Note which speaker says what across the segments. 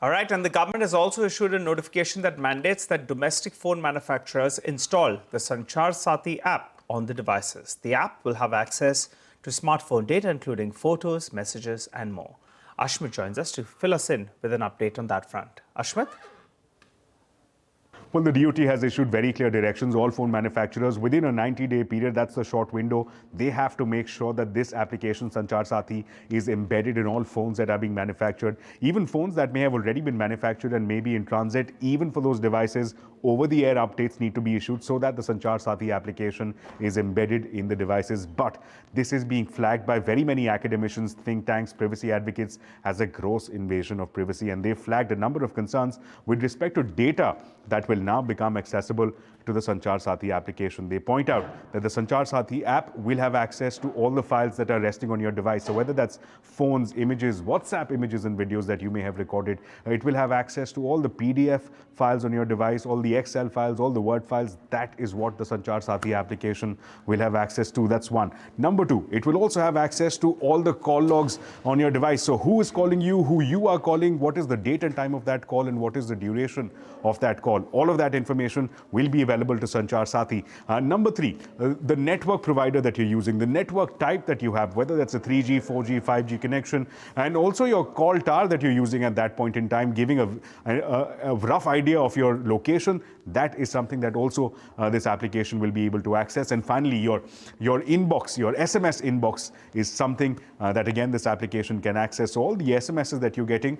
Speaker 1: All right, and the government has also issued a notification that mandates that domestic phone manufacturers install the Sanchar Saathi app on the devices. The app will have access to smartphone data, including photos, messages, and more. Ashmit joins us to fill us in with an update on that front. Ashmit?
Speaker 2: Well, the DoT has issued very clear directions. All phone manufacturers, within a 90-day period, that's the short window, they have to make sure that this application, Sanchar Saathi, is embedded in all phones that are being manufactured. Even phones that may have already been manufactured and may be in transit, even for those devices, over-the-air updates need to be issued so that the Sanchar Saathi application is embedded in the devices. But this is being flagged by very many academicians, think tanks, privacy advocates as a gross invasion of privacy. And they've flagged a number of concerns with respect to data that will now become accessible to the Sanchar Saathi application. They point out that the Sanchar Saathi app will have access to all the files that are resting on your device. So whether that's phones, images, WhatsApp images and videos that you may have recorded, it will have access to all the PDF files on your device, all the Excel files, all the Word files. That is what the Sanchar Saathi application will have access to. That's one. Number two, it will also have access to all the call logs on your device. So who is calling you, who you are calling, what is the date and time of that call, and what is the duration of that call. All of that information will be available to Sanchar Saathi. Number three, the network provider that you're using, the network type that you have, whether that's a 3G, 4G, 5G connection, and also your call tower that you're using at that point in time, giving a rough idea of your location. That is something that also this application will be able to access. And finally, your inbox, your SMS inbox is something that, again, this application can access. So all the SMSs that you're getting,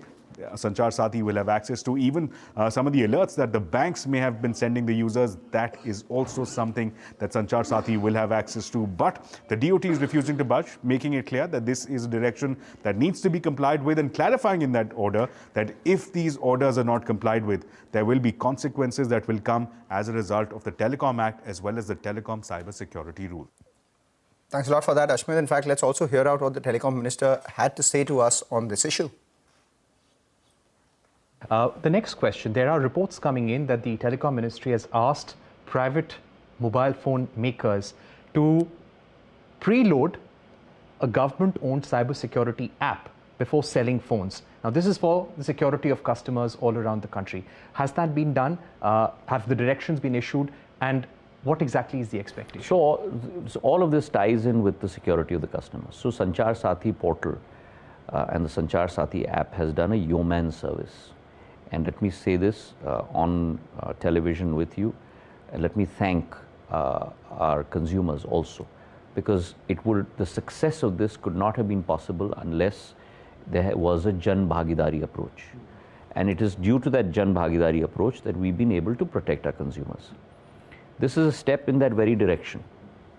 Speaker 2: Sanchar Saathi will have access to. Even some of the alerts that the banks may have been sending the users, that is also something that Sanchar Saathi will have access to. But the DoT is refusing to budge, making it clear that this is a direction that needs to be complied with, and clarifying in that order that if these orders are not complied with, there will be consequences that will come as a result of the Telecom Act as well as the Telecom Cybersecurity Rule.
Speaker 3: Thanks a lot for that, Ashmit. In fact, let's also hear out what the Telecom Minister had to say to us on this issue.
Speaker 4: The next question, there are reports coming in that the Telecom Ministry has asked private mobile phone makers to preload a government-owned cybersecurity app before selling phones. Now, this is for the security of customers all around the country. Has that been done? Have the directions been issued? And what exactly is the expectation?
Speaker 5: So all of this ties in with the security of the customers. So Sanchar Saathi portal and the Sanchar Saathi app has done a yeoman service. And let me say this on television with you, and let me thank our consumers also, because the success of this could not have been possible unless there was a Jan Bhagidari approach. And it is due to that Jan Bhagidari approach that we've been able to protect our consumers. This is a step in that very direction.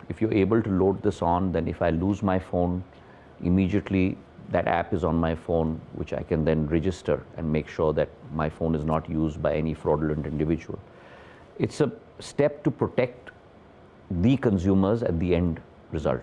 Speaker 5: If you're able to load this on, then if I lose my phone, immediately that app is on my phone, which I can then register and make sure that my phone is not used by any fraudulent individual. It's a step to protect the consumers at the end result.